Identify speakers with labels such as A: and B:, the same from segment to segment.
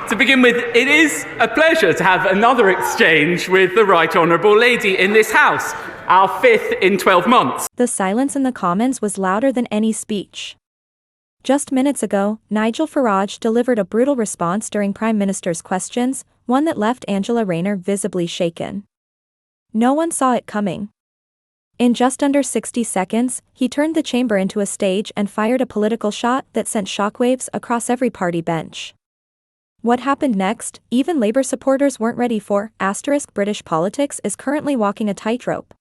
A: To begin with, it is a pleasure to have another exchange with the Right Honourable Lady in this House, our fifth in 12 months.
B: The silence in the Commons was louder than any speech. Just minutes ago, Nigel Farage delivered a brutal response during Prime Minister's questions, one that left Angela Rayner visibly shaken. No one saw it coming. In just under 60 seconds, he turned the chamber into a stage and fired a political shot that sent shockwaves across every party bench. What happened next, even Labour supporters weren't ready for. British politics is currently walking a tightrope.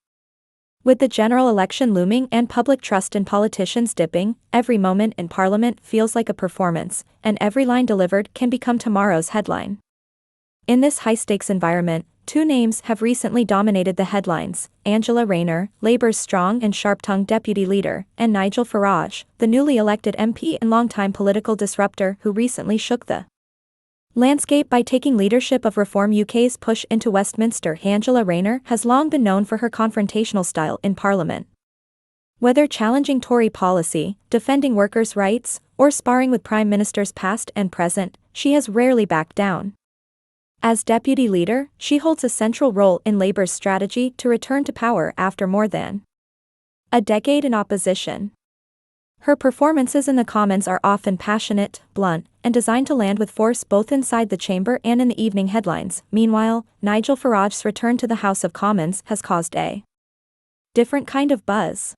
B: With the general election looming and public trust in politicians dipping, every moment in Parliament feels like a performance, and every line delivered can become tomorrow's headline. In this high-stakes environment, two names have recently dominated the headlines: Angela Rayner, Labour's strong and sharp-tongued deputy leader, and Nigel Farage, the newly elected MP and longtime political disruptor who recently shook the landscape by taking leadership of Reform UK's push into Westminster. Angela Rayner has long been known for her confrontational style in Parliament. Whether challenging Tory policy, defending workers' rights, or sparring with Prime Ministers past and present, she has rarely backed down. As deputy leader, she holds a central role in Labour's strategy to return to power after more than a decade in opposition. Her performances in the Commons are often passionate, blunt, and designed to land with force both inside the chamber and in the evening headlines. Meanwhile, Nigel Farage's return to the House of Commons has caused a different kind of buzz.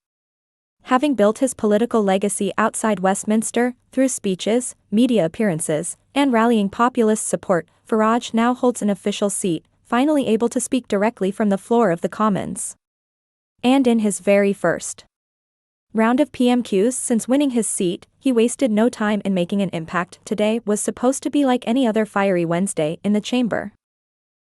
B: Having built his political legacy outside Westminster, through speeches, media appearances, and rallying populist support, Farage now holds an official seat, finally able to speak directly from the floor of the Commons. And in his very first round of PMQs since winning his seat, he wasted no time in making an impact. Today was supposed to be like any other fiery Wednesday in the chamber.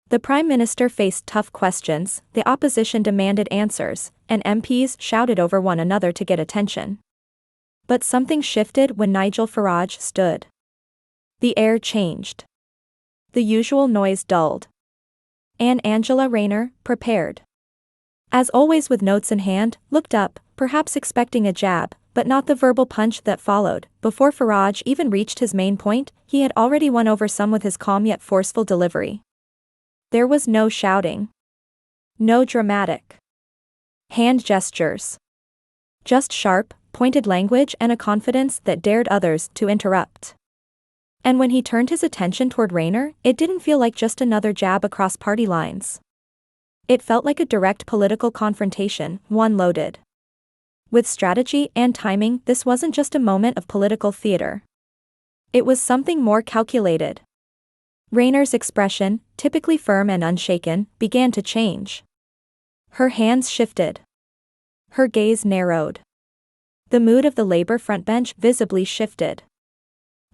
B: The Prime Minister faced tough questions, the opposition demanded answers, and MPs shouted over one another to get attention. But something shifted when Nigel Farage stood. The air changed. The usual noise dulled. And Angela Rayner, prepared, as always with notes in hand, looked up, perhaps expecting a jab, but not the verbal punch that followed. Before Farage even reached his main point, he had already won over some with his calm yet forceful delivery. There was no shouting. No dramatic hand gestures. Just sharp, pointed language and a confidence that dared others to interrupt. And when he turned his attention toward Rayner, it didn't feel like just another jab across party lines. It felt like a direct political confrontation, one loaded with strategy and timing. This wasn't just a moment of political theater. It was something more calculated. Rayner's expression, typically firm and unshaken, began to change. Her hands shifted. Her gaze narrowed. The mood of the Labour frontbench visibly shifted.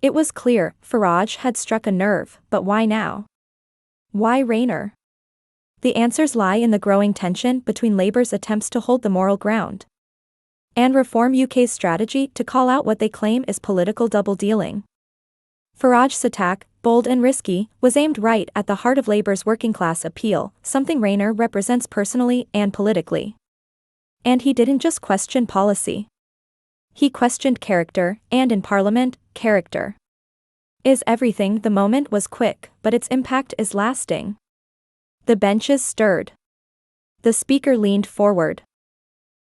B: It was clear, Farage had struck a nerve, but why now? Why Rayner? The answers lie in the growing tension between Labour's attempts to hold the moral ground and Reform UK's strategy to call out what they claim is political double-dealing. Farage's attack, bold and risky, was aimed right at the heart of Labour's working-class appeal, something Rayner represents personally and politically. And he didn't just question policy. He questioned character, and in Parliament, character is everything. The moment was quick, but its impact is lasting. The benches stirred. The speaker leaned forward.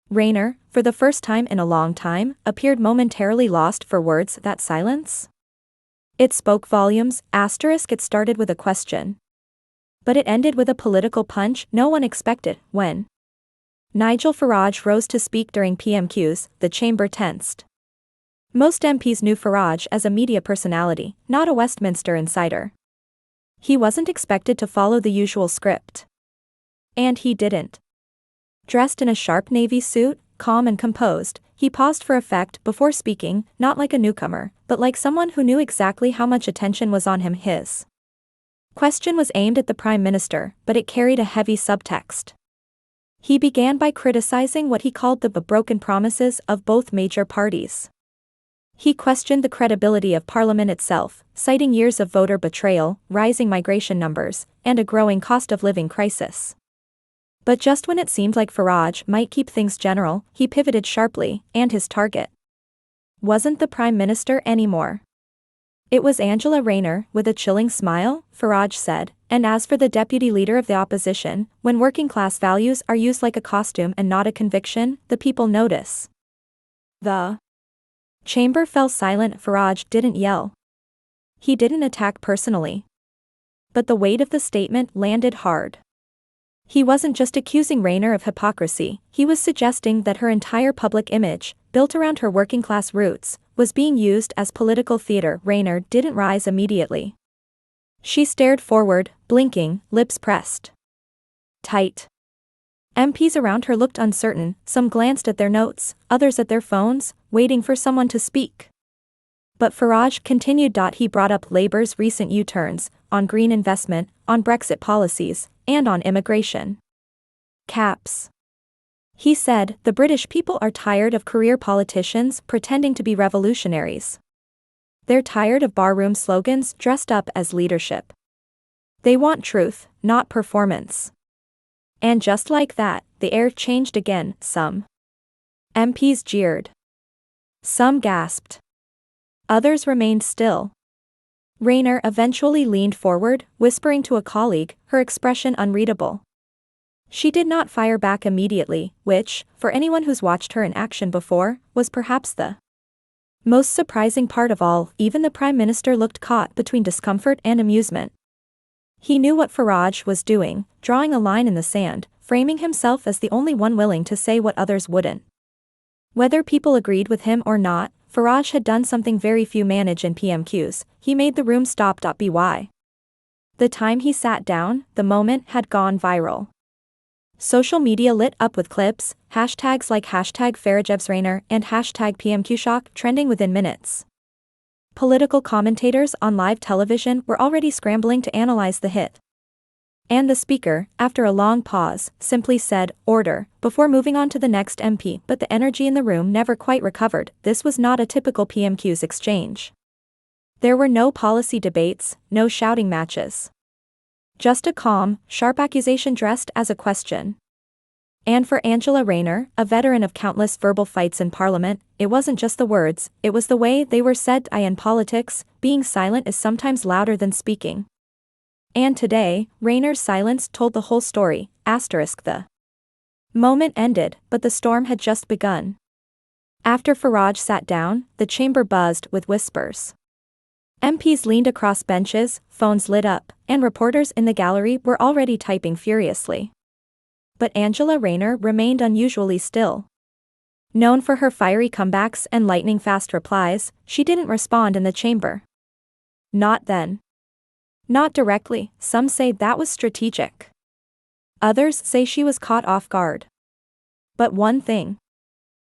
B: Rayner, for the first time in a long time, appeared momentarily lost for words. That silence? It spoke volumes. It started with a question. But it ended with a political punch no one expected. When Nigel Farage rose to speak during PMQs, the chamber tensed. Most MPs knew Farage as a media personality, not a Westminster insider. He wasn't expected to follow the usual script. And he didn't. Dressed in a sharp navy suit, calm and composed, he paused for effect before speaking, not like a newcomer, but like someone who knew exactly how much attention was on him. His question was aimed at the Prime Minister, but it carried a heavy subtext. He began by criticizing what he called the broken promises of both major parties. He questioned the credibility of Parliament itself, citing years of voter betrayal, rising migration numbers, and a growing cost of living crisis. But just when it seemed like Farage might keep things general, he pivoted sharply, and his target wasn't the Prime Minister anymore. It was Angela Rayner, with a chilling smile, Farage said, and as for the deputy leader of the opposition, when working-class values are used like a costume and not a conviction, the people notice. The chamber fell silent. Farage didn't yell. He didn't attack personally. But the weight of the statement landed hard. He wasn't just accusing Rayner of hypocrisy, he was suggesting that her entire public image, built around her working-class roots, was being used as political theater. Rayner didn't rise immediately. She stared forward, blinking, lips pressed tight. MPs around her looked uncertain, some glanced at their notes, others at their phones, waiting for someone to speak. But Farage continued. He brought up Labour's recent U-turns, on green investment, on Brexit policies, and on immigration caps. He said, the British people are tired of career politicians pretending to be revolutionaries. They're tired of barroom slogans dressed up as leadership. They want truth, not performance. And just like that, the air changed again. Some MPs jeered. Some gasped. Others remained still. Rayner eventually leaned forward, whispering to a colleague, her expression unreadable. She did not fire back immediately, which, for anyone who's watched her in action before, was perhaps the most surprising part of all. Even the Prime Minister looked caught between discomfort and amusement. He knew what Farage was doing, drawing a line in the sand, framing himself as the only one willing to say what others wouldn't. Whether people agreed with him or not, Farage had done something very few manage in PMQs. He made the room stop. By the time he sat down, the moment had gone viral. Social media lit up with clips, hashtags like #FarageVsRayner and #PMQShock trending within minutes. Political commentators on live television were already scrambling to analyze the hit. And the speaker, after a long pause, simply said, "Order," before moving on to the next MP. But the energy in the room never quite recovered. This was not a typical PMQs exchange. There were no policy debates, no shouting matches. Just a calm, sharp accusation dressed as a question. And for Angela Rayner, a veteran of countless verbal fights in Parliament, it wasn't just the words, it was the way they were said. In politics, being silent is sometimes louder than speaking. And today, Rayner's silence told the whole story. The moment ended, but the storm had just begun. After Farage sat down, the chamber buzzed with whispers. MPs leaned across benches, phones lit up, and reporters in the gallery were already typing furiously. But Angela Rayner remained unusually still. Known for her fiery comebacks and lightning-fast replies, she didn't respond in the chamber. Not then. Not directly. Some say that was strategic. Others say she was caught off guard. But one thing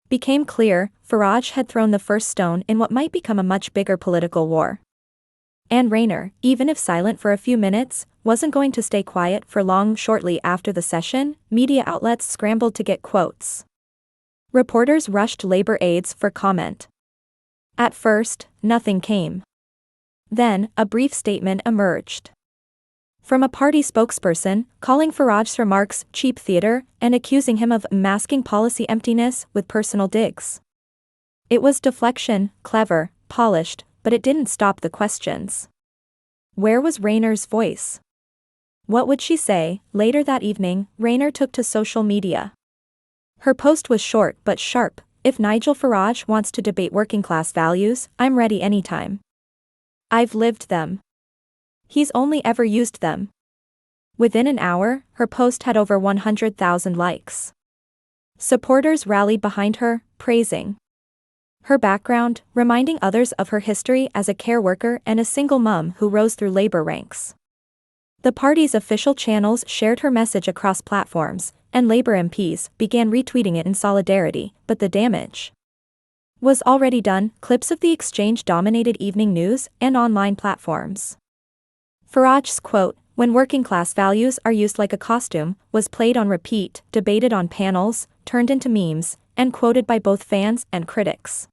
B: became clear: Farage had thrown the first stone in what might become a much bigger political war. And Rayner, even if silent for a few minutes, wasn't going to stay quiet for long. Shortly after the session, media outlets scrambled to get quotes. Reporters rushed Labour aides for comment. At first, nothing came. Then, a brief statement emerged from a party spokesperson, calling Farage's remarks cheap theatre and accusing him of masking policy emptiness with personal digs. It was deflection, clever, polished, but it didn't stop the questions. Where was Rayner's voice? What would she say? Later that evening, Rayner took to social media. Her post was short but sharp: "If Nigel Farage wants to debate working-class values, I'm ready anytime. I've lived them. He's only ever used them." Within an hour, her post had over 100,000 likes. Supporters rallied behind her, praising her background, reminding others of her history as a care worker and a single mum who rose through Labour ranks. The party's official channels shared her message across platforms, and Labour MPs began retweeting it in solidarity, but the damage was already done. Clips of the exchange dominated evening news and online platforms. Farage's quote, "When working-class values are used like a costume," was played on repeat, debated on panels, turned into memes, and quoted by both fans and critics.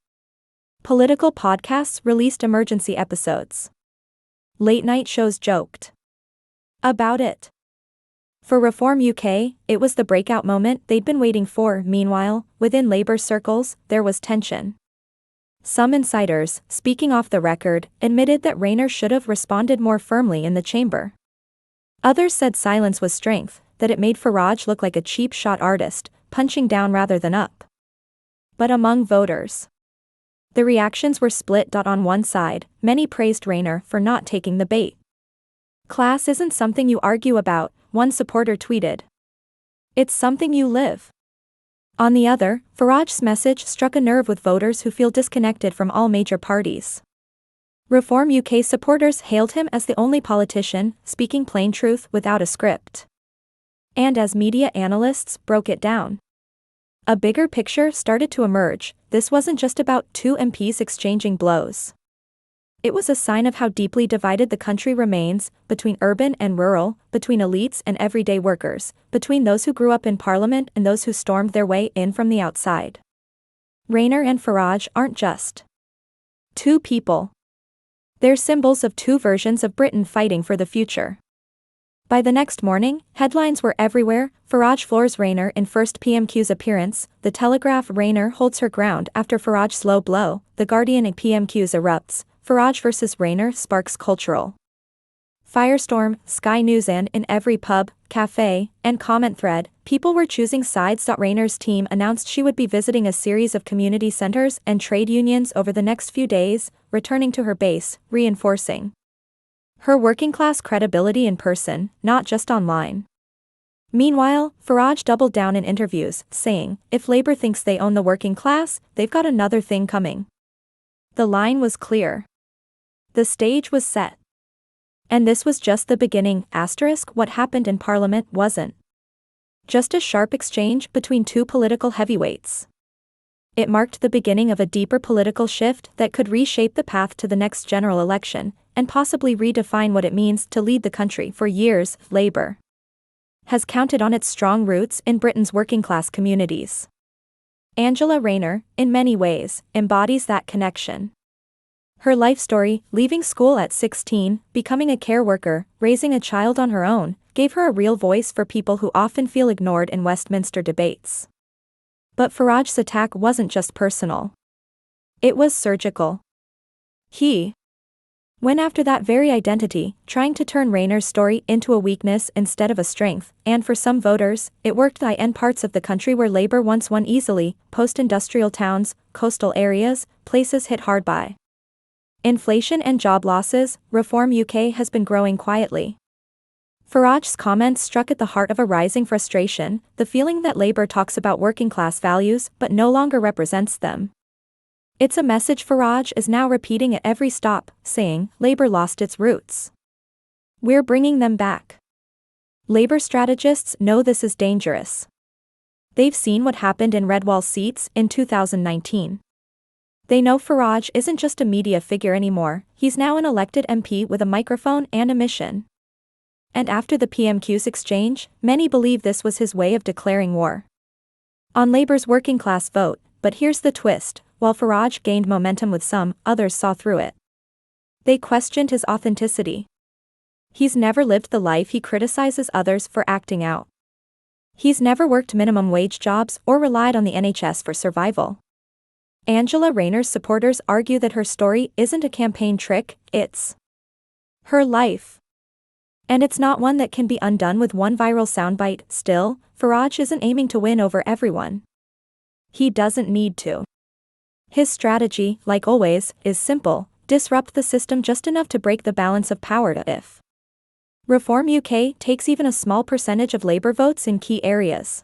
B: Political podcasts released emergency episodes. Late-night shows joked about it. For Reform UK, it was the breakout moment they'd been waiting for. Meanwhile, within Labour circles, there was tension. Some insiders, speaking off the record, admitted that Rayner should have responded more firmly in the chamber. Others said silence was strength, that it made Farage look like a cheap shot artist, punching down rather than up. But among voters, the reactions were split. On one side, many praised Rayner for not taking the bait. "Class isn't something you argue about," one supporter tweeted. "It's something you live." On the other, Farage's message struck a nerve with voters who feel disconnected from all major parties. Reform UK supporters hailed him as the only politician speaking plain truth without a script. And as media analysts broke it down, a bigger picture started to emerge. This wasn't just about two MPs exchanging blows. It was a sign of how deeply divided the country remains, between urban and rural, between elites and everyday workers, between those who grew up in Parliament and those who stormed their way in from the outside. Rayner and Farage aren't just two people. They're symbols of two versions of Britain fighting for the future. By the next morning, headlines were everywhere. Farage floors Rayner in first PMQ's appearance, The Telegraph. Rayner holds her ground after Farage's low blow, The Guardian. PMQs erupts, Farage versus Rayner sparks cultural firestorm. Sky News. And in every pub, cafe, and comment thread, people were choosing sides. Rayner's team announced she would be visiting a series of community centers and trade unions over the next few days, returning to her base, reinforcing her working-class credibility in person, not just online. Meanwhile, Farage doubled down in interviews, saying, "If Labour thinks they own the working class, they've got another thing coming." The line was clear. The stage was set. And this was just the beginning. What happened in Parliament wasn't just a sharp exchange between two political heavyweights. It marked the beginning of a deeper political shift that could reshape the path to the next general election, and possibly redefine what it means to lead the country. For years, Labour has counted on its strong roots in Britain's working-class communities. Angela Rayner, in many ways, embodies that connection. Her life story, leaving school at 16, becoming a care worker, raising a child on her own, gave her a real voice for people who often feel ignored in Westminster debates. But Farage's attack wasn't just personal. It was surgical. He went after that very identity, trying to turn Rayner's story into a weakness instead of a strength, and for some voters, it worked. In parts of the country where Labour once won easily, post-industrial towns, coastal areas, places hit hard by inflation and job losses, Reform UK has been growing quietly. Farage's comments struck at the heart of a rising frustration, the feeling that Labour talks about working-class values but no longer represents them. It's a message Farage is now repeating at every stop, saying, "Labour lost its roots. We're bringing them back." Labour strategists know this is dangerous. They've seen what happened in Redwall seats in 2019. They know Farage isn't just a media figure anymore, he's now an elected MP with a microphone and a mission. And after the PMQs exchange, many believe this was his way of declaring war on Labour's working-class vote. But here's the twist: while Farage gained momentum with some, others saw through it. They questioned his authenticity. He's never lived the life he criticizes others for acting out. He's never worked minimum wage jobs or relied on the NHS for survival. Angela Rayner's supporters argue that her story isn't a campaign trick, it's her life. And it's not one that can be undone with one viral soundbite. Still, Farage isn't aiming to win over everyone. He doesn't need to. His strategy, like always, is simple: disrupt the system just enough to break the balance of power. If Reform UK takes even a small percentage of Labour votes in key areas,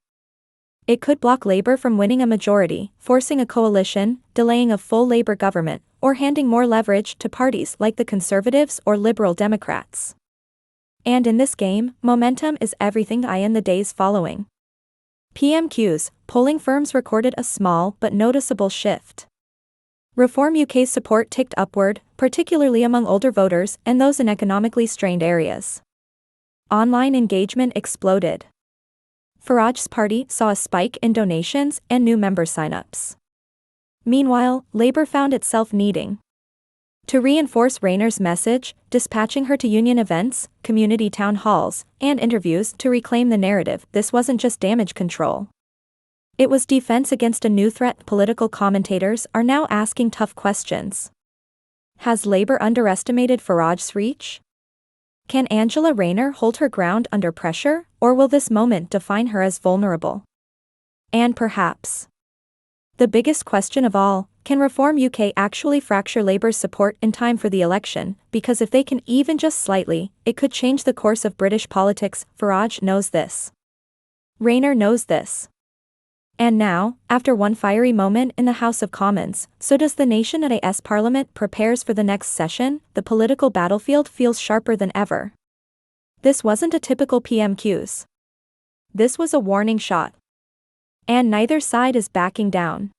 B: it could block Labour from winning a majority, forcing a coalition, delaying a full Labour government, or handing more leverage to parties like the Conservatives or Liberal Democrats. And in this game, momentum is everything. In the days following PMQs, polling firms recorded a small but noticeable shift. Reform UK's support ticked upward, particularly among older voters and those in economically strained areas. Online engagement exploded. Farage's party saw a spike in donations and new member sign-ups. Meanwhile, Labour found itself needing to reinforce Rayner's message, dispatching her to union events, community town halls, and interviews to reclaim the narrative. This wasn't just damage control. It was defense against a new threat. Political commentators are now asking tough questions. Has Labour underestimated Farage's reach? Can Angela Rayner hold her ground under pressure, or will this moment define her as vulnerable? And perhaps the biggest question of all, can Reform UK actually fracture Labour's support in time for the election? Because if they can even just slightly, it could change the course of British politics. Farage knows this. Rayner knows this. And now, after one fiery moment in the House of Commons, so does the nation. As Parliament prepares for the next session, the political battlefield feels sharper than ever. This wasn't a typical PMQs. This was a warning shot. And neither side is backing down.